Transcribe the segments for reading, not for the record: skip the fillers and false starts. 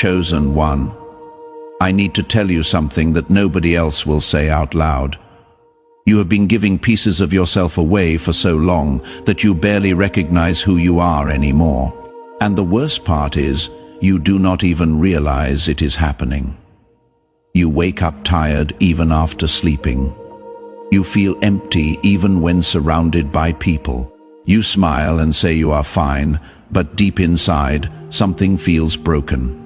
chosen one. I need to tell you something that nobody else will say out loud. You have been giving pieces of yourself away for so long that you barely recognize who you are anymore. And the worst part is, you do not even realize it is happening. You wake up tired even after sleeping. You feel empty even when surrounded by people. You smile and say you are fine, but deep inside, something feels broken.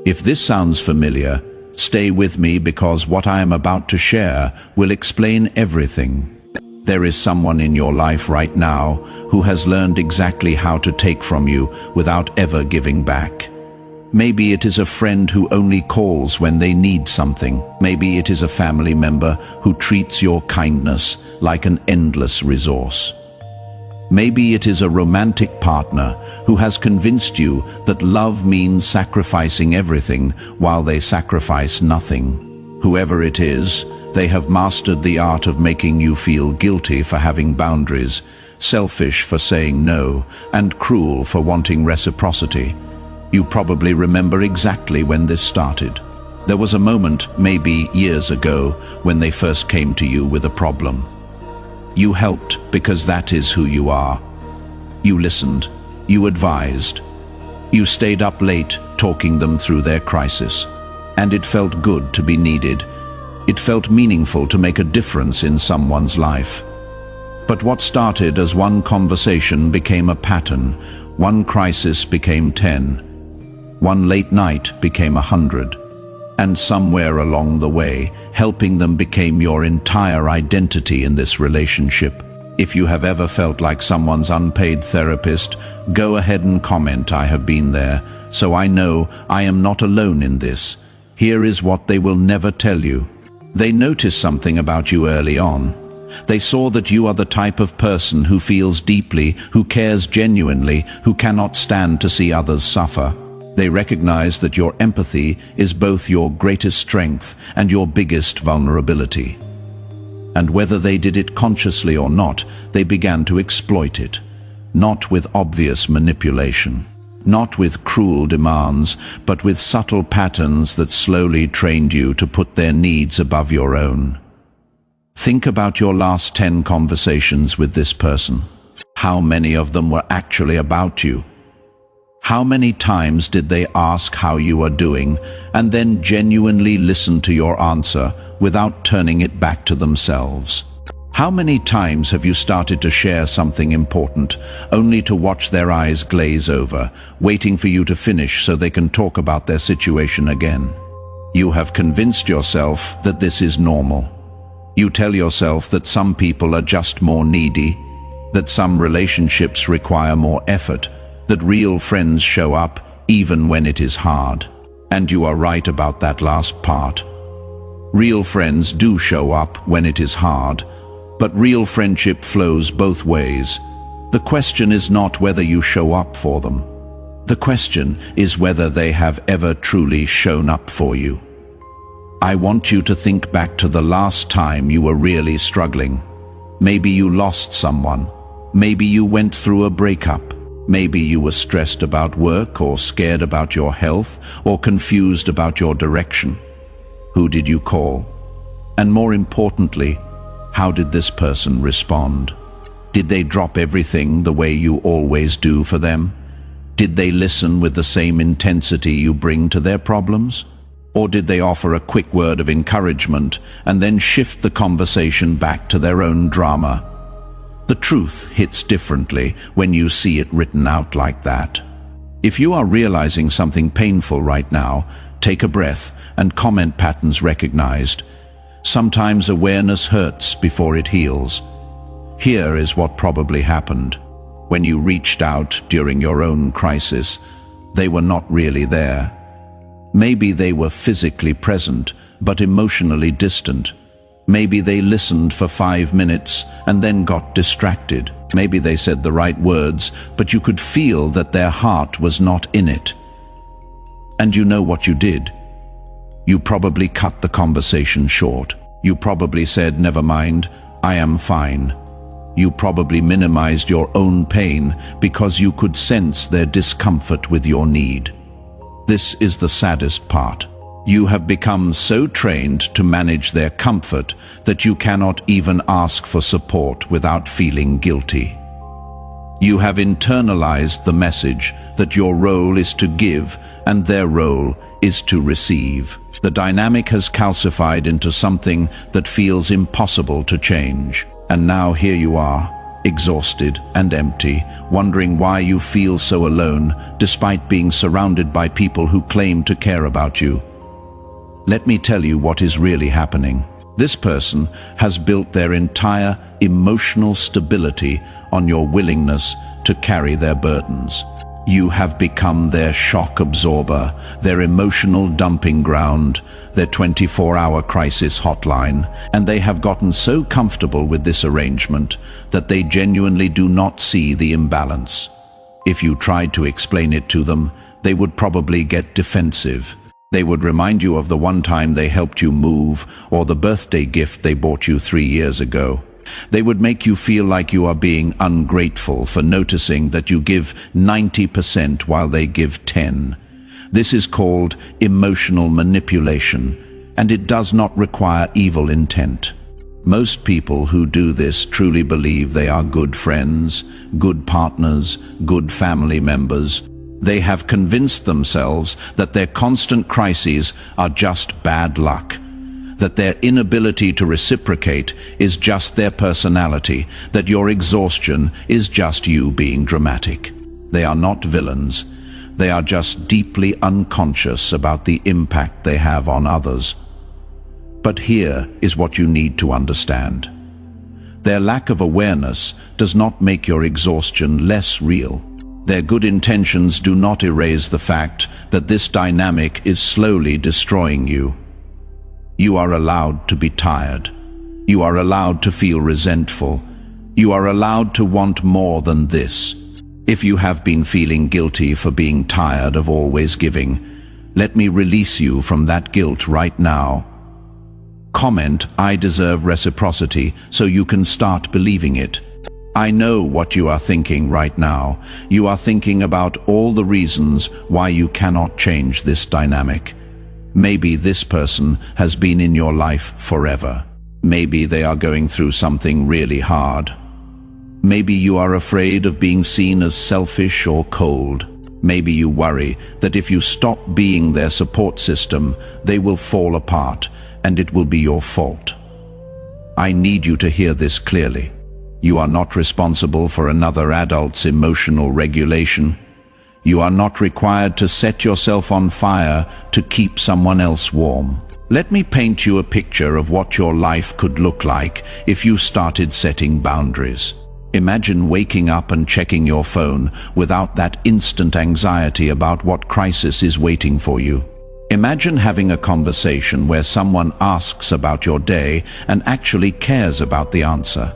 If this sounds familiar, stay with me because what I am about to share will explain everything. There is someone in your life right now who has learned exactly how to take from you without ever giving back. Maybe it is a friend who only calls when they need something. Maybe it is a family member who treats your kindness like an endless resource. Maybe it is a romantic partner who has convinced you that love means sacrificing everything while they sacrifice nothing. Whoever it is, they have mastered the art of making you feel guilty for having boundaries, selfish for saying no, and cruel for wanting reciprocity. You probably remember exactly when this started. There was a moment, maybe years ago, when they first came to you with a problem. You helped because that is who you are. You listened. You advised. You stayed up late talking them through their crisis. And it felt good to be needed. It felt meaningful to make a difference in someone's life. But what started as one conversation became a pattern. One crisis became 10. One late night became 100. And somewhere along the way, helping them became your entire identity in this relationship. If you have ever felt like someone's unpaid therapist, go ahead and comment, "I have been there," so I know I am not alone in this. Here is what they will never tell you. They noticed something about you early on. They saw that you are the type of person who feels deeply, who cares genuinely, who cannot stand to see others suffer. They recognize that your empathy is both your greatest strength and your biggest vulnerability. And whether they did it consciously or not, they began to exploit it. Not with obvious manipulation, not with cruel demands, but with subtle patterns that slowly trained you to put their needs above your own. Think about your last 10 conversations with this person. How many of them were actually about you? How many times did they ask how you are doing and then genuinely listen to your answer without turning it back to themselves? How many times have you started to share something important only to watch their eyes glaze over, waiting for you to finish so they can talk about their situation again? You have convinced yourself that this is normal. You tell yourself that some people are just more needy, that some relationships require more effort, that real friends show up even when it is hard. And you are right about that last part. Real friends do show up when it is hard, but real friendship flows both ways. The question is not whether you show up for them. The question is whether they have ever truly shown up for you. I want you to think back to the last time you were really struggling. Maybe you lost someone. Maybe you went through a breakup. Maybe you were stressed about work or scared about your health or confused about your direction. Who did you call? And more importantly, how did this person respond? Did they drop everything the way you always do for them? Did they listen with the same intensity you bring to their problems? Or did they offer a quick word of encouragement and then shift the conversation back to their own drama? The truth hits differently when you see it written out like that. If you are realizing something painful right now, take a breath and comment patterns recognized. Sometimes awareness hurts before it heals. Here is what probably happened. When you reached out during your own crisis, they were not really there. Maybe they were physically present, but emotionally distant. Maybe they listened for 5 minutes and then got distracted. Maybe they said the right words, but you could feel that their heart was not in it. And you know what you did? You probably cut the conversation short. You probably said, "Never mind, I am fine." You probably minimized your own pain because you could sense their discomfort with your need. This is the saddest part. You have become so trained to manage their comfort that you cannot even ask for support without feeling guilty. You have internalized the message that your role is to give and their role is to receive. The dynamic has calcified into something that feels impossible to change. And now here you are, exhausted and empty, wondering why you feel so alone despite being surrounded by people who claim to care about you. Let me tell you what is really happening. This person has built their entire emotional stability on your willingness to carry their burdens. You have become their shock absorber, their emotional dumping ground, their 24-hour crisis hotline, and they have gotten so comfortable with this arrangement that they genuinely do not see the imbalance. If you tried to explain it to them, they would probably get defensive. They would remind you of the one time they helped you move, or the birthday gift they bought you 3 years ago. They would make you feel like you are being ungrateful for noticing that you give 90% while they give 10%. This is called emotional manipulation, and it does not require evil intent. Most people who do this truly believe they are good friends, good partners, good family members. They have convinced themselves that their constant crises are just bad luck, that their inability to reciprocate is just their personality, that your exhaustion is just you being dramatic. They are not villains. They are just deeply unconscious about the impact they have on others. But here is what you need to understand. Their lack of awareness does not make your exhaustion less real. Their good intentions do not erase the fact that this dynamic is slowly destroying you. You are allowed to be tired. You are allowed to feel resentful. You are allowed to want more than this. If you have been feeling guilty for being tired of always giving, let me release you from that guilt right now. Comment, "I deserve reciprocity," so you can start believing it. I know what you are thinking right now. You are thinking about all the reasons why you cannot change this dynamic. Maybe this person has been in your life forever. Maybe they are going through something really hard. Maybe you are afraid of being seen as selfish or cold. Maybe you worry that if you stop being their support system, they will fall apart and it will be your fault. I need you to hear this clearly. You are not responsible for another adult's emotional regulation. You are not required to set yourself on fire to keep someone else warm. Let me paint you a picture of what your life could look like if you started setting boundaries. Imagine waking up and checking your phone without that instant anxiety about what crisis is waiting for you. Imagine having a conversation where someone asks about your day and actually cares about the answer.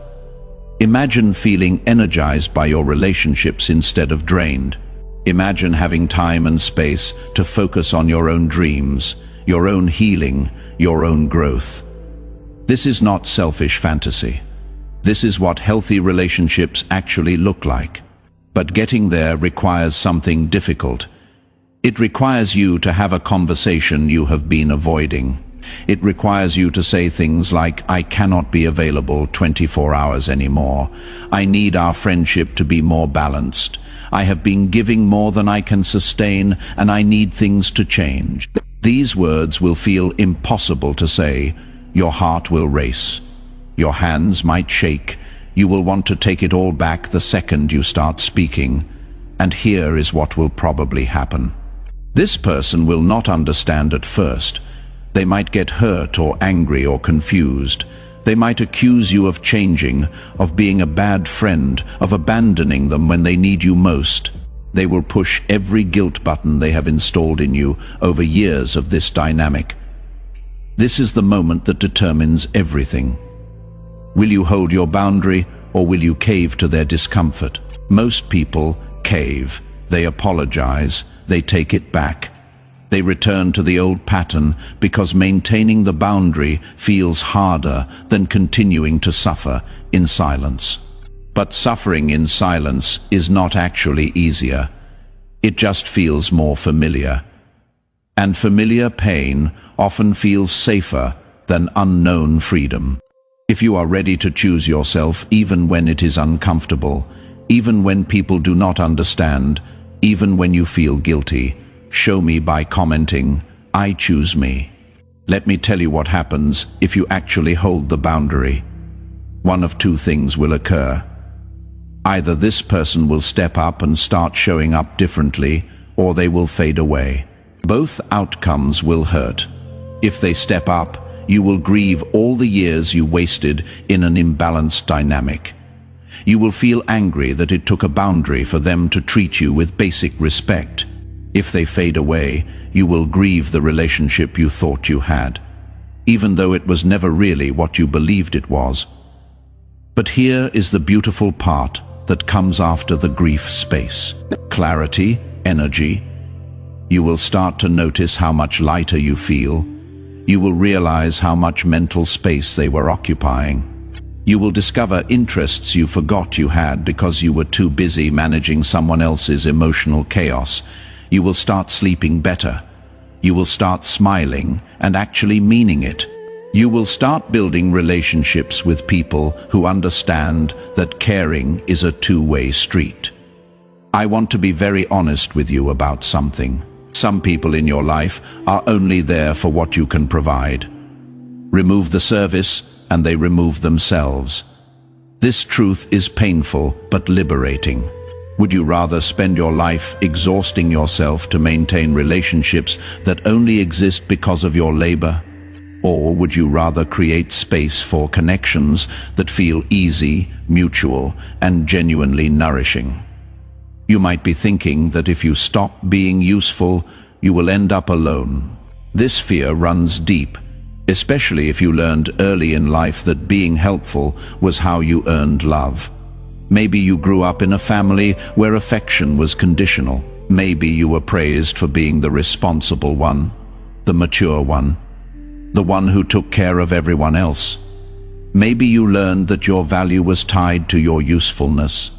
Imagine feeling energized by your relationships instead of drained. Imagine having time and space to focus on your own dreams, your own healing, your own growth. This is not selfish fantasy. This is what healthy relationships actually look like. But getting there requires something difficult. It requires you to have a conversation you have been avoiding. It requires you to say things like, "I cannot be available 24 hours anymore. I need our friendship to be more balanced. I have been giving more than I can sustain, and I need things to change." These words will feel impossible to say. Your heart will race. Your hands might shake. You will want to take it all back the second you start speaking. And here is what will probably happen. This person will not understand at first. They might get hurt or angry or confused. They might accuse you of changing, of being a bad friend, of abandoning them when they need you most. They will push every guilt button they have installed in you over years of this dynamic. This is the moment that determines everything. Will you hold your boundary, or will you cave to their discomfort? Most people cave. They apologize. They take it back. They return to the old pattern because maintaining the boundary feels harder than continuing to suffer in silence. But suffering in silence is not actually easier. It just feels more familiar. And familiar pain often feels safer than unknown freedom. If you are ready to choose yourself even when it is uncomfortable, even when people do not understand, even when you feel guilty, show me by commenting, "I choose me." Let me tell you what happens if you actually hold the boundary. One of two things will occur. Either this person will step up and start showing up differently, or they will fade away. Both outcomes will hurt. If they step up, you will grieve all the years you wasted in an imbalanced dynamic. You will feel angry that it took a boundary for them to treat you with basic respect. If they fade away, you will grieve the relationship you thought you had, even though it was never really what you believed it was. But here is the beautiful part that comes after the grief space. Clarity, energy. You will start to notice how much lighter you feel. You will realize how much mental space they were occupying. You will discover interests you forgot you had because you were too busy managing someone else's emotional chaos. You will start sleeping better. You will start smiling and actually meaning it. You will start building relationships with people who understand that caring is a two-way street. I want to be very honest with you about something. Some people in your life are only there for what you can provide. Remove the service, and they remove themselves. This truth is painful but liberating. Would you rather spend your life exhausting yourself to maintain relationships that only exist because of your labor? Or would you rather create space for connections that feel easy, mutual, and genuinely nourishing? You might be thinking that if you stop being useful, you will end up alone. This fear runs deep, especially if you learned early in life that being helpful was how you earned love. Maybe you grew up in a family where affection was conditional. Maybe you were praised for being the responsible one, the mature one, the one who took care of everyone else. Maybe you learned that your value was tied to your usefulness.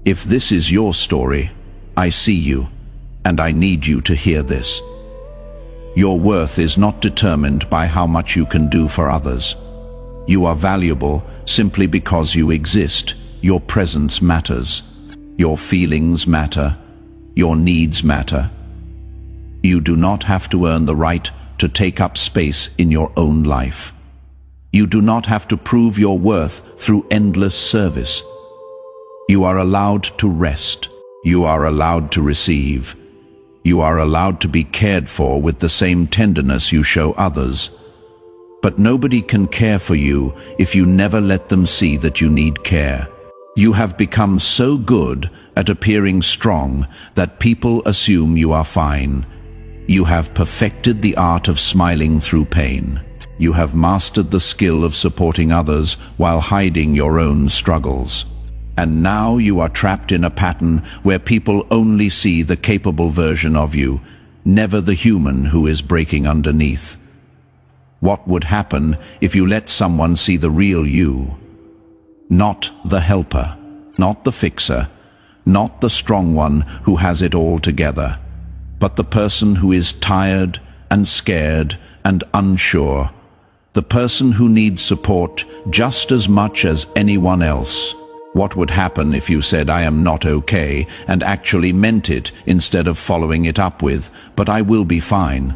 If this is your story, I see you, and I need you to hear this. Your worth is not determined by how much you can do for others. You are valuable simply because you exist. Your presence matters. Your feelings matter. Your needs matter. You do not have to earn the right to take up space in your own life. You do not have to prove your worth through endless service. You are allowed to rest. You are allowed to receive. You are allowed to be cared for with the same tenderness you show others. But nobody can care for you if you never let them see that you need care. You have become so good at appearing strong that people assume you are fine. You have perfected the art of smiling through pain. You have mastered the skill of supporting others while hiding your own struggles. And now you are trapped in a pattern where people only see the capable version of you, never the human who is breaking underneath. What would happen if you let someone see the real you? Not the helper, not the fixer, not the strong one who has it all together, but the person who is tired and scared and unsure, the person who needs support just as much as anyone else. What would happen if you said, "I am not okay," and actually meant it instead of following it up with, "But I will be fine"?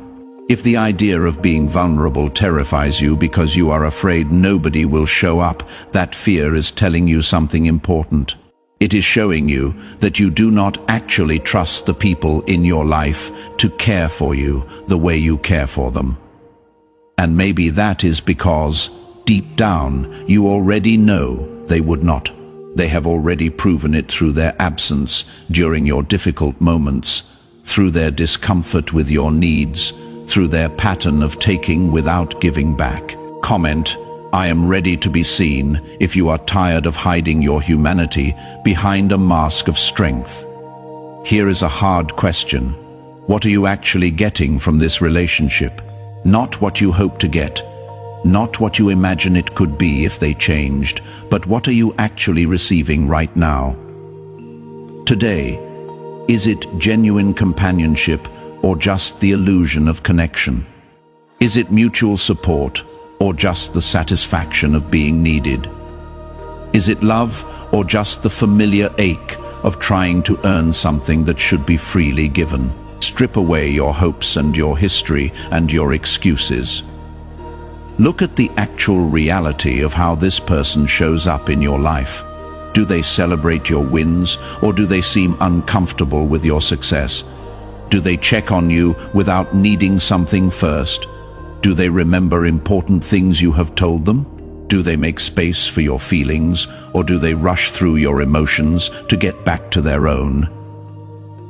If the idea of being vulnerable terrifies you because you are afraid nobody will show up, that fear is telling you something important. It is showing you that you do not actually trust the people in your life to care for you the way you care for them. And maybe that is because, deep down, you already know they would not. They have already proven it through their absence during your difficult moments, through their discomfort with your needs, through their pattern of taking without giving back. Comment, "I am ready to be seen," if you are tired of hiding your humanity behind a mask of strength. Here is a hard question. What are you actually getting from this relationship? Not what you hope to get. Not what you imagine it could be if they changed, but what are you actually receiving right now? Today, is it genuine companionship or just the illusion of connection? Is it mutual support, or just the satisfaction of being needed? Is it love, or just the familiar ache of trying to earn something that should be freely given? Strip away your hopes and your history and your excuses. Look at the actual reality of how this person shows up in your life. Do they celebrate your wins, or do they seem uncomfortable with your success? Do they check on you without needing something first? Do they remember important things you have told them? Do they make space for your feelings, or do they rush through your emotions to get back to their own?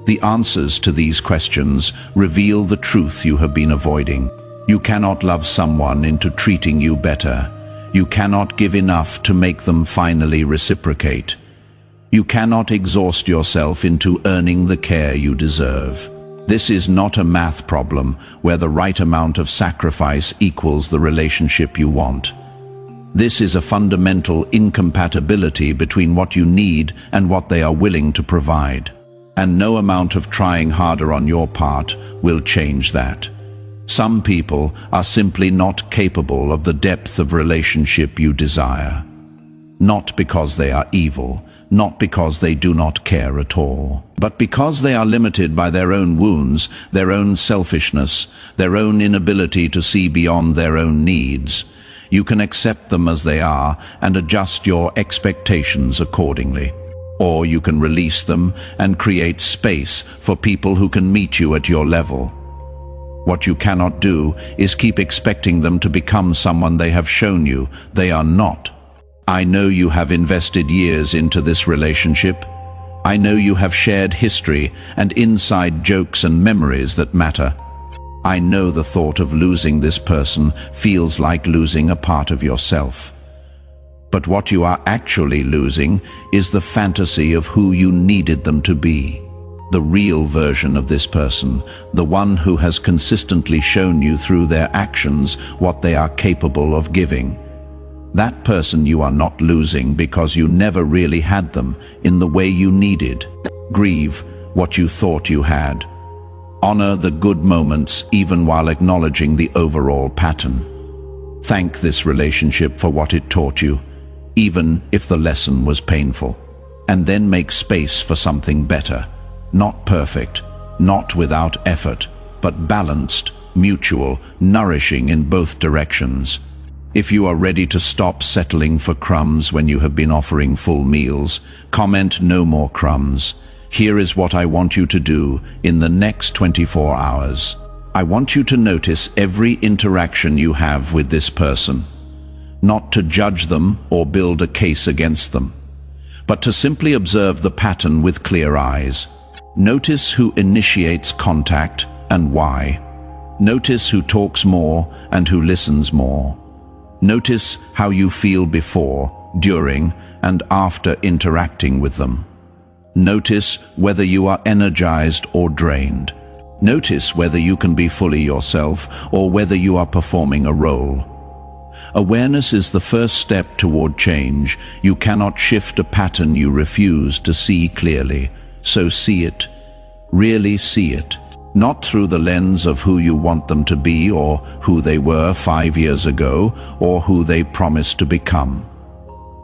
The answers to these questions reveal the truth you have been avoiding. You cannot love someone into treating you better. You cannot give enough to make them finally reciprocate. You cannot exhaust yourself into earning the care you deserve. This is not a math problem where the right amount of sacrifice equals the relationship you want. This is a fundamental incompatibility between what you need and what they are willing to provide. And no amount of trying harder on your part will change that. Some people are simply not capable of the depth of relationship you desire. Not because they are evil, not because they do not care at all, but because they are limited by their own wounds, their own selfishness, their own inability to see beyond their own needs. You can accept them as they are and adjust your expectations accordingly. Or you can release them and create space for people who can meet you at your level. What you cannot do is keep expecting them to become someone they have shown you they are not. I know you have invested years into this relationship. I know you have shared history and inside jokes and memories that matter. I know the thought of losing this person feels like losing a part of yourself. But what you are actually losing is the fantasy of who you needed them to be. The real version of this person, the one who has consistently shown you through their actions what they are capable of giving. That person you are not losing because you never really had them in the way you needed. Grieve what you thought you had. Honor the good moments even while acknowledging the overall pattern. Thank this relationship for what it taught you, even if the lesson was painful. And then make space for something better. Not perfect, not without effort, but balanced, mutual, nourishing in both directions. If you are ready to stop settling for crumbs when you have been offering full meals, comment "no more crumbs." Here is what I want you to do in the next 24 hours. I want you to notice every interaction you have with this person. Not to judge them or build a case against them, but to simply observe the pattern with clear eyes. Notice who initiates contact and why. Notice who talks more and who listens more. Notice how you feel before, during, and after interacting with them. Notice whether you are energized or drained. Notice whether you can be fully yourself or whether you are performing a role. Awareness is the first step toward change. You cannot shift a pattern you refuse to see clearly. So see it. Really see it. Not through the lens of who you want them to be or who they were 5 years ago or who they promised to become.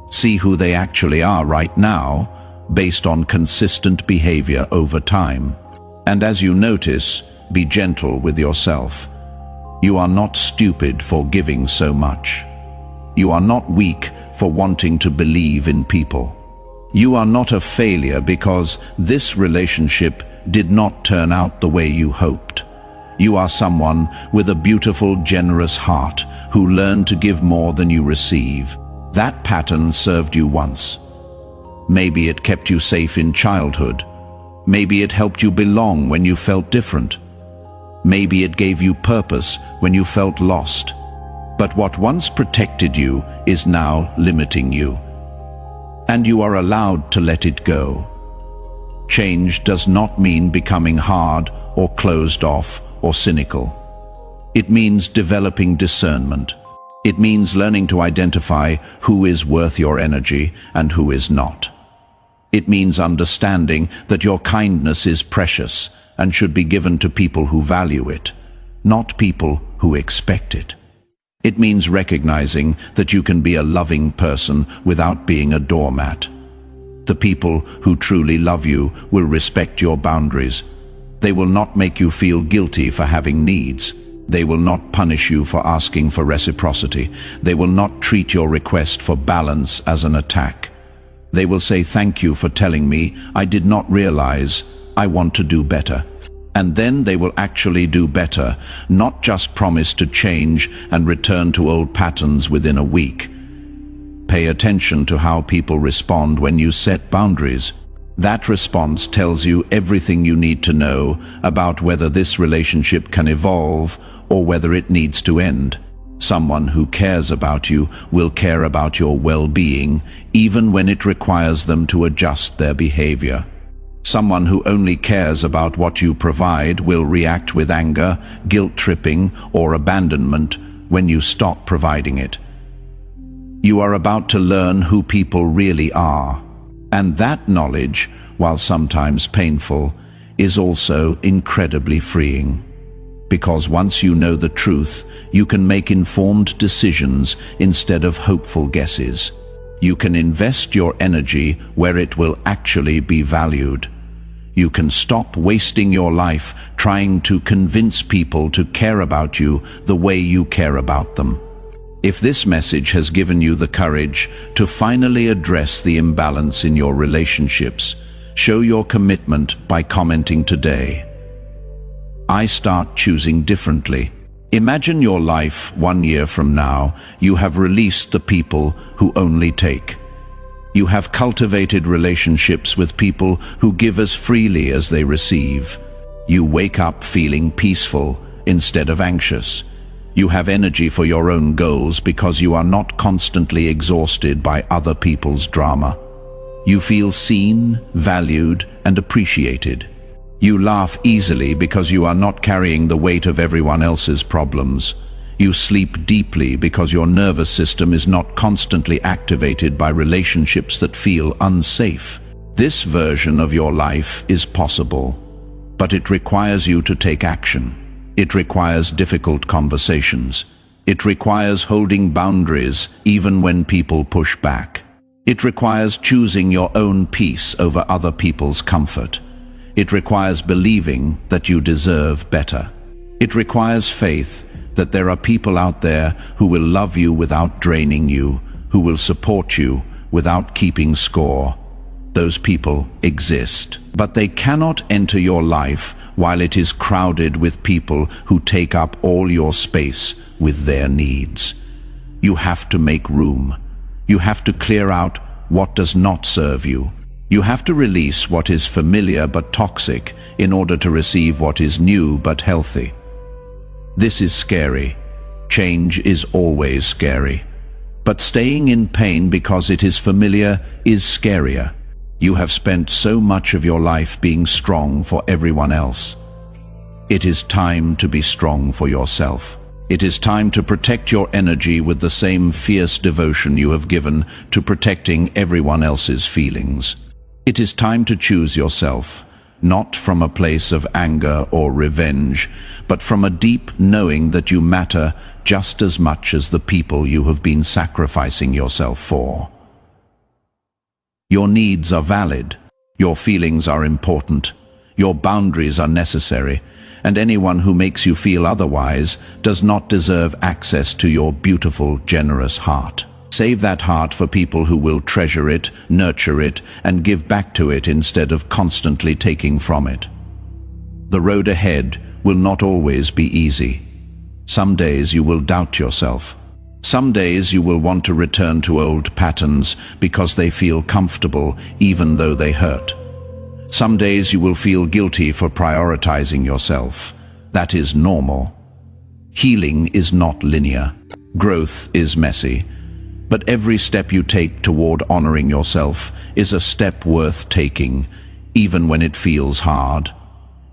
See who they actually are right now, based on consistent behavior over time. And as you notice, be gentle with yourself. You are not stupid for giving so much. You are not weak for wanting to believe in people. You are not a failure because this relationship did not turn out the way you hoped. You are someone with a beautiful, generous heart who learned to give more than you receive. That pattern served you once. Maybe it kept you safe in childhood. Maybe it helped you belong when you felt different. Maybe it gave you purpose when you felt lost. But what once protected you is now limiting you. And you are allowed to let it go. Change does not mean becoming hard or closed off or cynical. It means developing discernment. It means learning to identify who is worth your energy and who is not. It means understanding that your kindness is precious and should be given to people who value it, not people who expect it. It means recognizing that you can be a loving person without being a doormat. The people who truly love you will respect your boundaries. They will not make you feel guilty for having needs. They will not punish you for asking for reciprocity. They will not treat your request for balance as an attack. They will say, "Thank you for telling me. I did not realize. I want to do better." And then they will actually do better, not just promise to change and return to old patterns within a week. Pay attention to how people respond when you set boundaries. That response tells you everything you need to know about whether this relationship can evolve or whether it needs to end. Someone who cares about you will care about your well-being, even when it requires them to adjust their behavior. Someone who only cares about what you provide will react with anger, guilt-tripping, or abandonment when you stop providing it. You are about to learn who people really are, and that knowledge, while sometimes painful, is also incredibly freeing. Because once you know the truth, you can make informed decisions instead of hopeful guesses. You can invest your energy where it will actually be valued. You can stop wasting your life trying to convince people to care about you the way you care about them. If this message has given you the courage to finally address the imbalance in your relationships, show your commitment by commenting today. I start choosing differently. Imagine your life 1 year from now. You have released the people who only take. You have cultivated relationships with people who give as freely as they receive. You wake up feeling peaceful instead of anxious. You have energy for your own goals because you are not constantly exhausted by other people's drama. You feel seen, valued, and appreciated. You laugh easily because you are not carrying the weight of everyone else's problems. You sleep deeply because your nervous system is not constantly activated by relationships that feel unsafe. This version of your life is possible, but it requires you to take action. It requires difficult conversations. It requires holding boundaries even when people push back. It requires choosing your own peace over other people's comfort. It requires believing that you deserve better. It requires faith that there are people out there who will love you without draining you, who will support you without keeping score. Those people exist, but they cannot enter your life while it is crowded with people who take up all your space with their needs. You have to make room. You have to clear out what does not serve you. You have to release what is familiar but toxic in order to receive what is new but healthy. This is scary. Change is always scary. But staying in pain because it is familiar is scarier. You have spent so much of your life being strong for everyone else. It is time to be strong for yourself. It is time to protect your energy with the same fierce devotion you have given to protecting everyone else's feelings. It is time to choose yourself, not from a place of anger or revenge, but from a deep knowing that you matter just as much as the people you have been sacrificing yourself for. Your needs are valid, your feelings are important, your boundaries are necessary, and anyone who makes you feel otherwise does not deserve access to your beautiful, generous heart. Save that heart for people who will treasure it, nurture it, and give back to it instead of constantly taking from it. The road ahead will not always be easy. Some days you will doubt yourself. Some days you will want to return to old patterns because they feel comfortable even though they hurt. Some days you will feel guilty for prioritizing yourself. That is normal. Healing is not linear. Growth is messy. But every step you take toward honoring yourself is a step worth taking, even when it feels hard,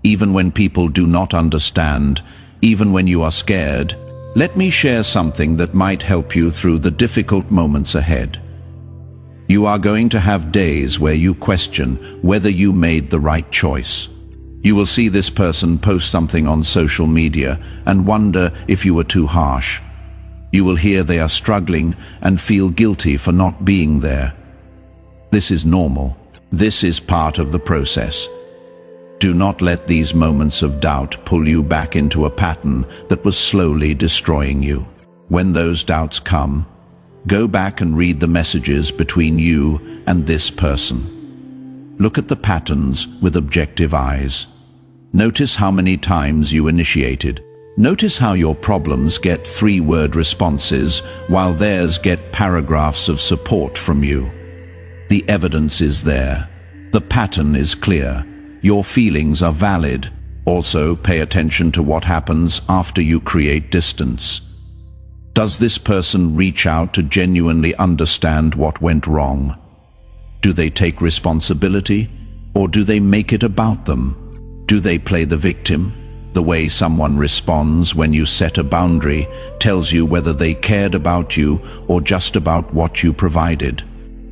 even when people do not understand, even when you are scared. Let me share something that might help you through the difficult moments ahead. You are going to have days where you question whether you made the right choice. You will see this person post something on social media and wonder if you were too harsh. You will hear they are struggling and feel guilty for not being there. This is normal. This is part of the process. Do not let these moments of doubt pull you back into a pattern that was slowly destroying you. When those doubts come, go back and read the messages between you and this person. Look at the patterns with objective eyes. Notice how many times you initiated. Notice how your problems get 3-word responses while theirs get paragraphs of support from you. The evidence is there. The pattern is clear. Your feelings are valid. Also, pay attention to what happens after you create distance. Does this person reach out to genuinely understand what went wrong? Do they take responsibility, or do they make it about them? Do they play the victim? The way someone responds when you set a boundary tells you whether they cared about you or just about what you provided.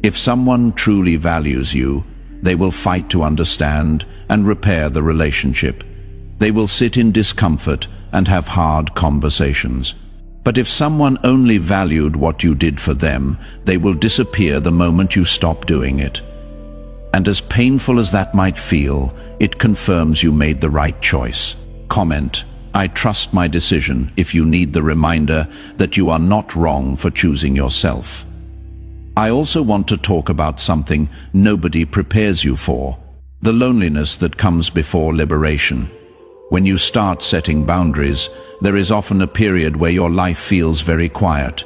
If someone truly values you, they will fight to understand and repair the relationship. They will sit in discomfort and have hard conversations. But if someone only valued what you did for them, they will disappear the moment you stop doing it. And as painful as that might feel, it confirms you made the right choice. Comment, I trust my decision, if you need the reminder that you are not wrong for choosing yourself. I also want to talk about something nobody prepares you for, the loneliness that comes before liberation. When you start setting boundaries, there is often a period where your life feels very quiet.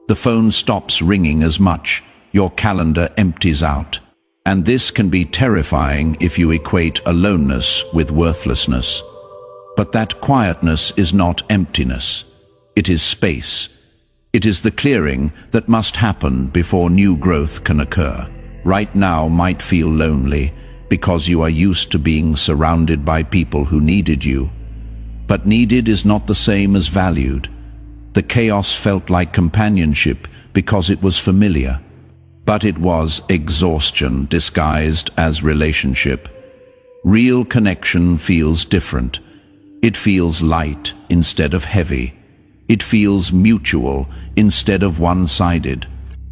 The phone stops ringing as much, your calendar empties out. And this can be terrifying if you equate aloneness with worthlessness. But that quietness is not emptiness. It is space. It is the clearing that must happen before new growth can occur. Right now might feel lonely because you are used to being surrounded by people who needed you. But needed is not the same as valued. The chaos felt like companionship because it was familiar. But it was exhaustion disguised as relationship. Real connection feels different. It feels light instead of heavy. It feels mutual instead of one-sided.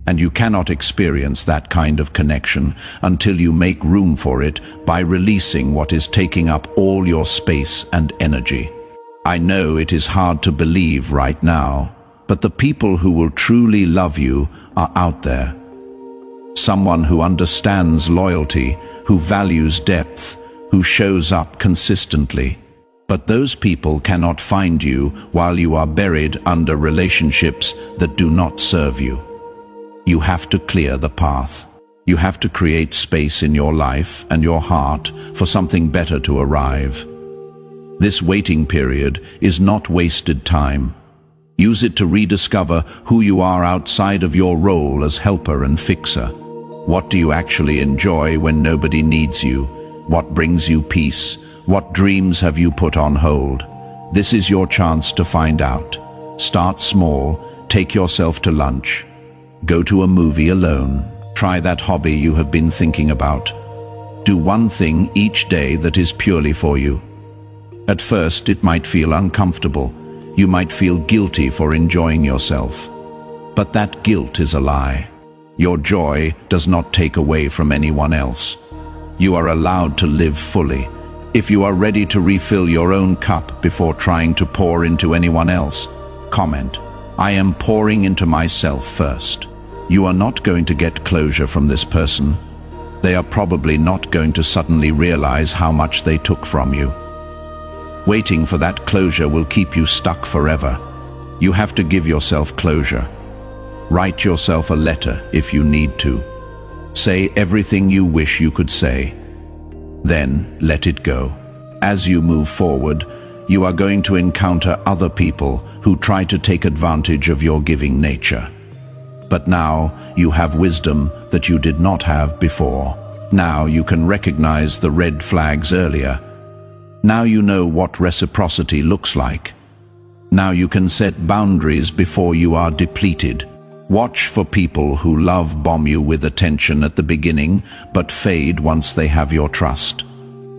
And you cannot experience that kind of connection until you make room for it by releasing what is taking up all your space and energy. I know it is hard to believe right now, but the people who will truly love you are out there. Someone who understands loyalty, who values depth, who shows up consistently. But those people cannot find you while you are buried under relationships that do not serve you. You have to clear the path. You have to create space in your life and your heart for something better to arrive. This waiting period is not wasted time. Use it to rediscover who you are outside of your role as helper and fixer. What do you actually enjoy when nobody needs you? What brings you peace? What dreams have you put on hold? This is your chance to find out. Start small, take yourself to lunch. Go to a movie alone. Try that hobby you have been thinking about. Do one thing each day that is purely for you. At first, it might feel uncomfortable. You might feel guilty for enjoying yourself. But that guilt is a lie. Your joy does not take away from anyone else. You are allowed to live fully. If you are ready to refill your own cup before trying to pour into anyone else, comment, I am pouring into myself first. You are not going to get closure from this person. They are probably not going to suddenly realize how much they took from you. Waiting for that closure will keep you stuck forever. You have to give yourself closure. Write yourself a letter if you need to. Say everything you wish you could say. Then let it go. As you move forward, you are going to encounter other people who try to take advantage of your giving nature. But now you have wisdom that you did not have before. Now you can recognize the red flags earlier. Now you know what reciprocity looks like. Now you can set boundaries before you are depleted. Watch for people who love bomb you with attention at the beginning, but fade once they have your trust.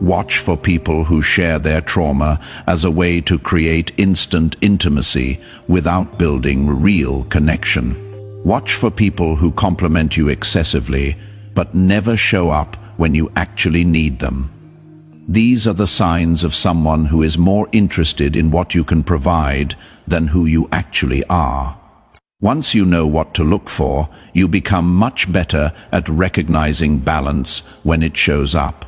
Watch for people who share their trauma as a way to create instant intimacy without building real connection. Watch for people who compliment you excessively, but never show up when you actually need them. These are the signs of someone who is more interested in what you can provide than who you actually are. Once you know what to look for, you become much better at recognizing balance when it shows up.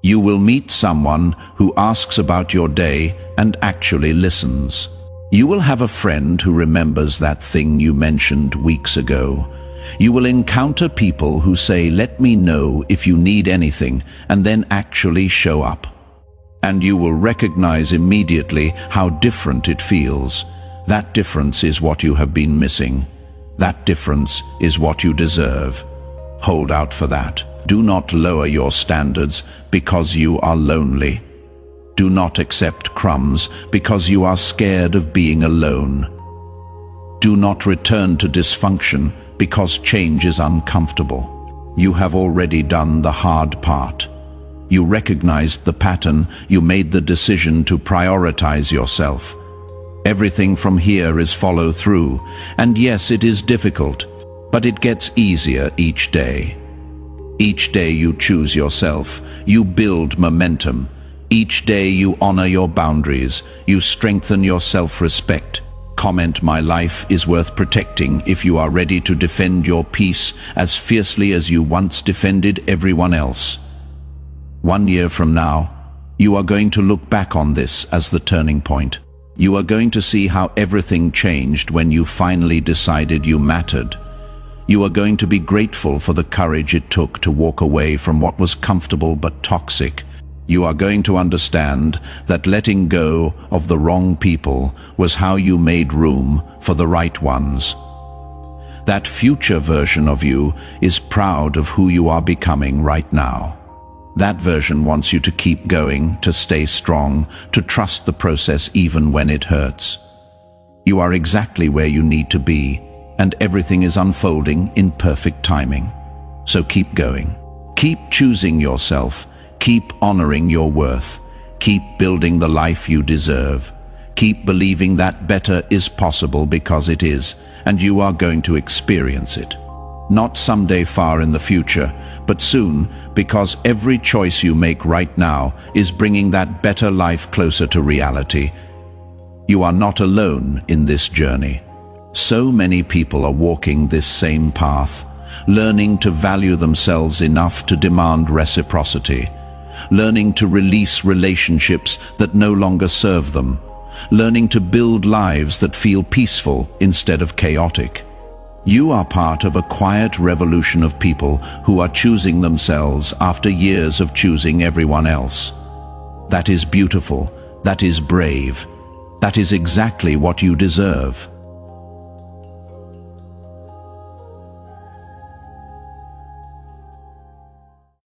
You will meet someone who asks about your day and actually listens. You will have a friend who remembers that thing you mentioned weeks ago. You will encounter people who say, "Let me know if you need anything," and then actually show up. And you will recognize immediately how different it feels. That difference is what you have been missing. That difference is what you deserve. Hold out for that. Do not lower your standards because you are lonely. Do not accept crumbs because you are scared of being alone. Do not return to dysfunction because change is uncomfortable. You have already done the hard part. You recognized the pattern, you made the decision to prioritize yourself. Everything from here is follow through, and yes, it is difficult, but it gets easier each day. Each day you choose yourself, you build momentum. Each day you honor your boundaries, you strengthen your self-respect. Comment, "My life is worth protecting," if you are ready to defend your peace as fiercely as you once defended everyone else. 1 year from now, you are going to look back on this as the turning point. You are going to see how everything changed when you finally decided you mattered. You are going to be grateful for the courage it took to walk away from what was comfortable but toxic. You are going to understand that letting go of the wrong people was how you made room for the right ones. That future version of you is proud of who you are becoming right now. That version wants you to keep going, to stay strong, to trust the process even when it hurts. You are exactly where you need to be, and everything is unfolding in perfect timing. So keep going. Keep choosing yourself. Keep honoring your worth. Keep building the life you deserve. Keep believing that better is possible because it is, and you are going to experience it. Not someday far in the future, but soon, because every choice you make right now is bringing that better life closer to reality. You are not alone in this journey. So many people are walking this same path, learning to value themselves enough to demand reciprocity, learning to release relationships that no longer serve them, learning to build lives that feel peaceful instead of chaotic. You are part of a quiet revolution of people who are choosing themselves after years of choosing everyone else. That is beautiful. That is brave. That is exactly what you deserve.